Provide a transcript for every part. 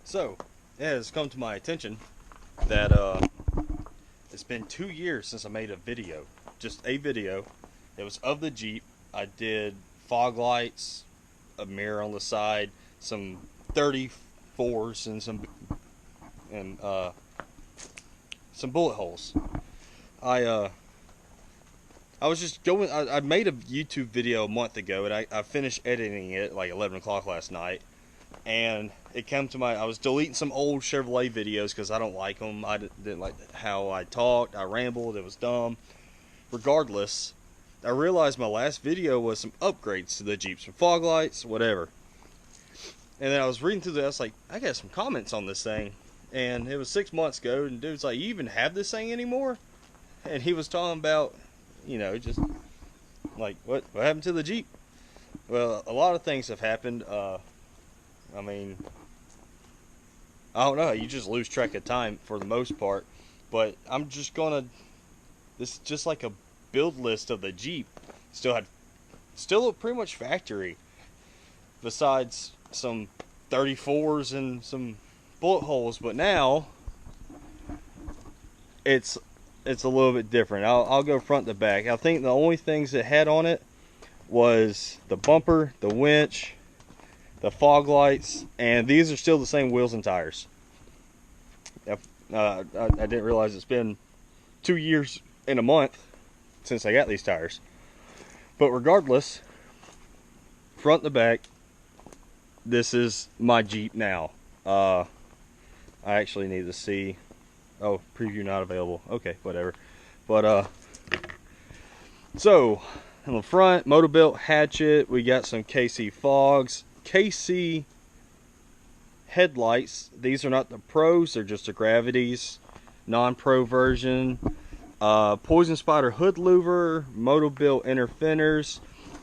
So, it has come to my attention that it's been 2 years since I made a video. Just a video. It was of the Jeep. I did fog lights, a mirror on the side, some 34s, and some bullet holes. I was just going. I made a YouTube video a month ago, and I finished editing it like 11 o'clock last night. And it came to I was deleting some old Chevrolet videos because I don't like them. I didn't like how I talked. I rambled. It was dumb. Regardless, I realized my last video was some upgrades to the Jeep, some fog lights, whatever. And then I was reading through I was like, I got some comments on this thing. And it was 6 months ago, and dude's like, you even have this thing anymore? And he was talking about, just like, what happened to the Jeep? Well, a lot of things have happened. I don't know, you just lose track of time for the most part. But I'm just gonna, this is just like a build list of the Jeep. Still pretty much factory, besides some 34s and some bullet holes. But now it's a little bit different. I'll go front to back. I think the only things it had on it was the bumper, the winch, the fog lights, and these are still the same wheels and tires. I didn't realize it's been 2 years and a month since I got these tires. But regardless, front to back, this is my Jeep now. I actually need to see. Oh, preview not available. Okay, whatever. But so in the front, Motobuilt hatchet. We got some KC fogs, KC headlights. These are not the pros, they're just the gravities, non-pro version. Poison Spider hood louver, Motobuilt inner fenders,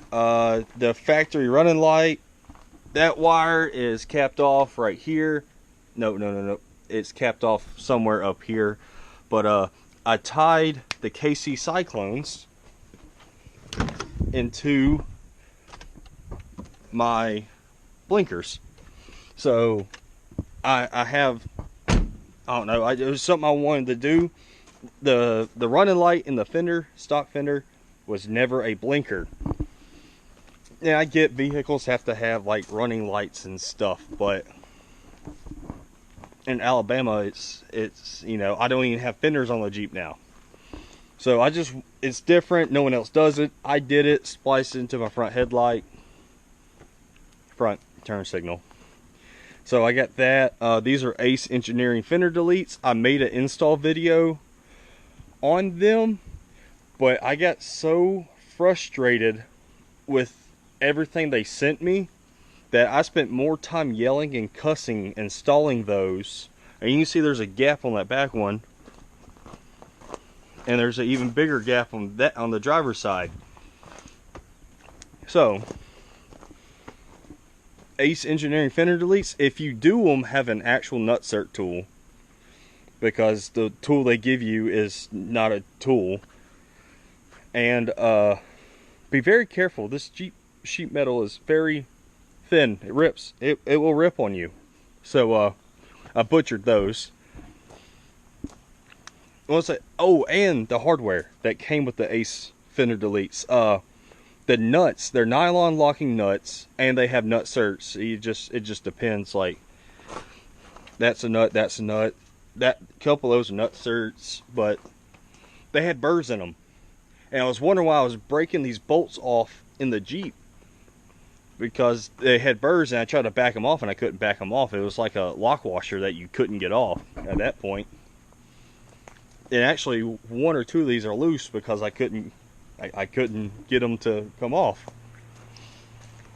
the factory running light. That wire is capped off right here. No. It's capped off somewhere up here. But I tied the KC Cyclones into my blinkers. So I have, I don't know, it was something I wanted to do. The running light in the fender, stock fender, was never a blinker. Yeah, I get vehicles have to have like running lights and stuff, but in Alabama it's I don't even have fenders on the Jeep now. So it's different. No one else does it. I did it, spliced it into my front headlight, front turn signal. So I got that. These are Ace Engineering fender deletes. I made an install video on them, but I got so frustrated with everything they sent me that I spent more time yelling and cussing installing those. And you can see there's a gap on that back one, and there's an even bigger gap on the driver's side. So Ace Engineering fender deletes, if you do them, have an actual nutsert tool, because the tool they give you is not a tool. And be very careful. This Jeep sheet metal is very thin. It rips. It will rip on you. So I butchered those. And the hardware that came with the Ace fender deletes. The nuts, they're nylon locking nuts, and they have nutserts. It just depends. Like, that's a nut, that's a nut. That couple of those are nutserts, but they had burrs in them. And I was wondering why I was breaking these bolts off in the Jeep, because they had burrs, and I tried to back them off and I couldn't back them off. It was like a lock washer that you couldn't get off at that point. And actually one or two of these are loose because I couldn't get them to come off.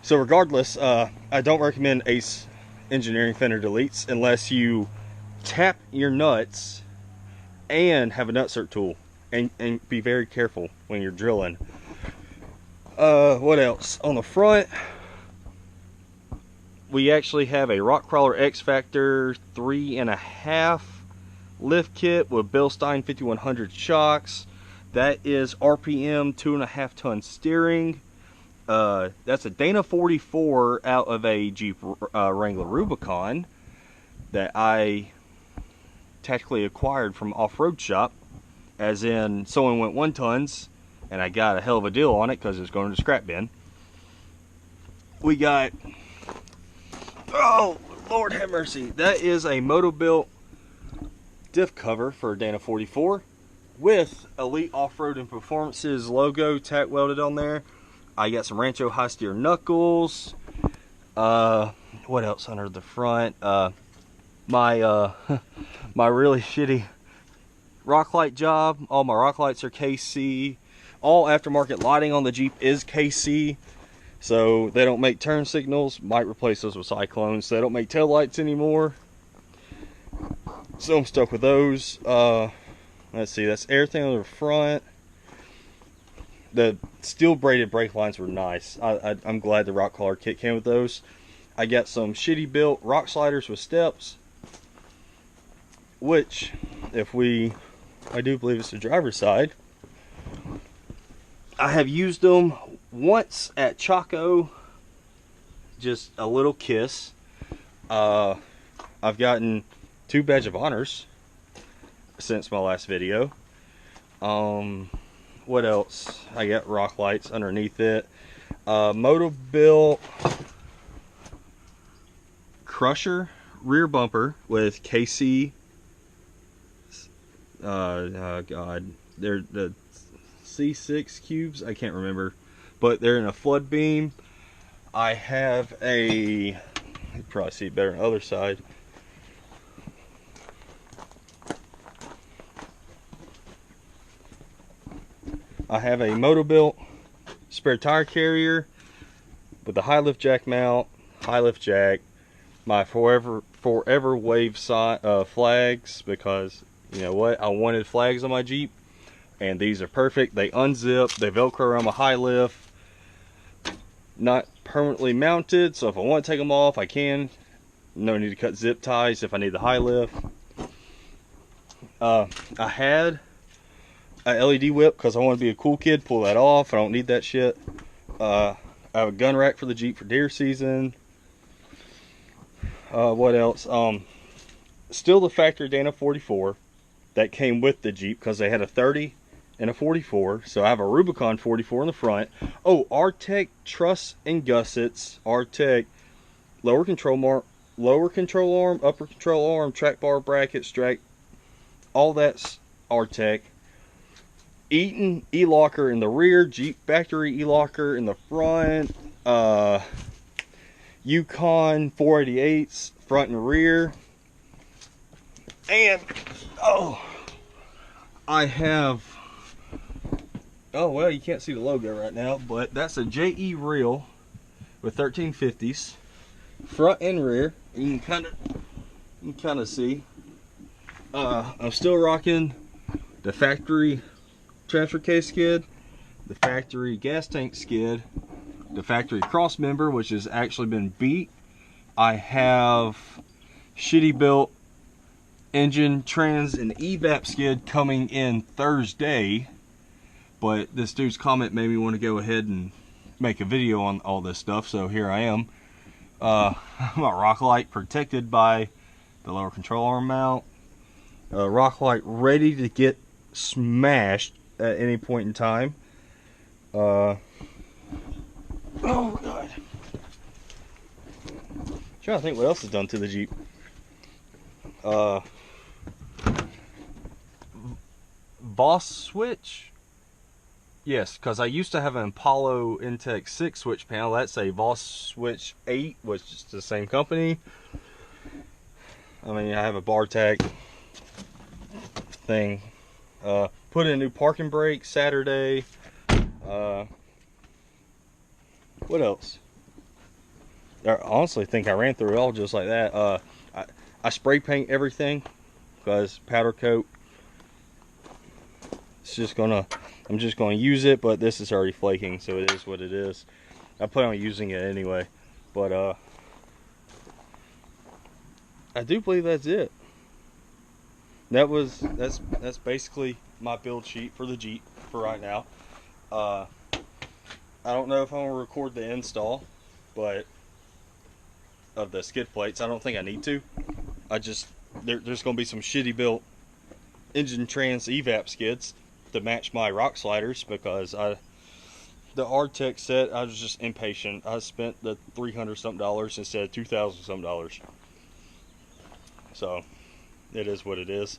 So regardless, I don't recommend Ace Engineering fender deletes unless you tap your nuts and have a nutsert tool, and be very careful when you're drilling. What else? On the front, we actually have a Rock Crawler X Factor 3.5 lift kit with Bilstein 5100 shocks. That is RPM 2.5 ton steering. That's a Dana 44 out of a Jeep Wrangler Rubicon. that I tactically acquired from off-road shop, as in someone went 1 tons and I got a hell of a deal on it because it's going to the scrap bin. We got, oh Lord have mercy, that is a Moto-Built diff cover for a Dana 44 with Elite Off-Road and Performances logo tack welded on there. I got some Rancho high steer knuckles. What else under the front? My my really shitty rock light job. All my rock lights are KC. All aftermarket lighting on the Jeep is KC, so they don't make turn signals. Might replace those with Cyclones. They don't make tail lights anymore, so I'm stuck with those. Let's see, that's everything on the front. The steel braided brake lines were nice. I'm glad the rock collar kit came with those. I got some shitty built rock sliders with steps, which, I do believe it's the driver's side. I have used them once at Chaco, just a little kiss. I've gotten 2 badge of honors since my last video. What else? I got rock lights underneath it. Moto-Built crusher rear bumper with KC. God, they're the C6 cubes. I can't remember, but they're in a flood beam. I have a, you can probably see it better on the other side. I have a Moto-Built spare tire carrier with a high lift jack mount, high lift jack, my forever wave flags, because you know what, I wanted flags on my Jeep, and these are perfect. They unzip, they velcro around my high lift, not permanently mounted, so if I want to take them off I can. No need to cut zip ties if I need the high lift. I had a LED whip because I want to be a cool kid, pull that off. I don't need that shit. I have a gun rack for the Jeep for deer season. What else? Still the factory Dana 44 that came with the Jeep, because they had a 30 and a 44. So I have a Rubicon 44 in the front. Oh, Artec truss and gussets. Artec lower control arm, upper control arm, track bar brackets, all that's Artec. Eaton e-locker in the rear, Jeep factory e-locker in the front, Yukon 488s front and rear, and I have, well, you can't see the logo right now, but that's a JE reel with 1350s front and rear. You can kind of see. I'm still rocking the factory transfer case skid, the factory gas tank skid, the factory cross member, which has actually been beat. I have shitty built engine, trans, and evap skid coming in Thursday, but this dude's comment made me want to go ahead and make a video on all this stuff, so here I am. My rock light protected by the lower control arm mount. Rock light ready to get smashed at any point in time. Oh god. Trying to think what else is done to the Jeep. Boss switch. Yes, because I used to have an Apollo Intech 6 switch panel. That's a Voss Switch 8, which is the same company. I mean, I have a bar tack thing. Put in a new parking brake Saturday. What else? I honestly think I ran through it all just like that. I spray paint everything because powder coat. It's just gonna, I'm just gonna use it, but this is already flaking, so it is what it is. I plan on using it anyway, but I do believe that's it. That's basically my build sheet for the Jeep for right now. I don't know if I'm gonna record the install, but of the skid plates, I don't think I need to. there's going to be some shitty built engine trans evap skids to match my rock sliders, because the Artec set, I was just impatient. I spent the $300 something instead of $2,000 something. So it is what it is.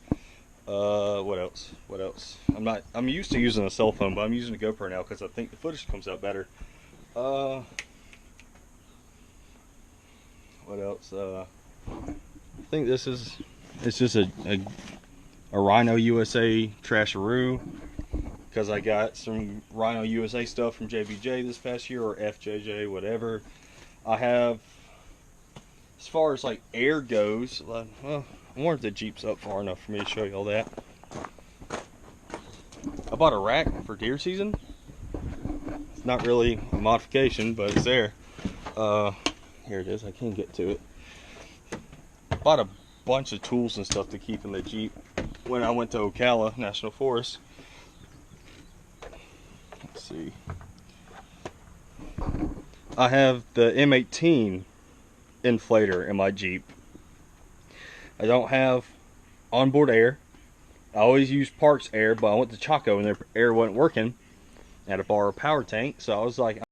What else? I'm used to using a cell phone, but I'm using a GoPro now because I think the footage comes out better. What else? I think it's just a Rhino USA Trasharoo, because I got some Rhino USA stuff from JBJ this past year, or FJJ, whatever. I have, as far as like air goes, well, I wonder if the Jeep's up far enough for me to show you all that. I bought a rack for deer season. It's not really a modification, but it's there. Here it is, I can't get to it. Bought a bunch of tools and stuff to keep in the Jeep when I went to Ocala National Forest. Let's see. I have the M18 inflator in my Jeep. I don't have onboard air. I always use parks air, but I went to Chaco and their air wasn't working. I had to borrow a power tank, so I was like,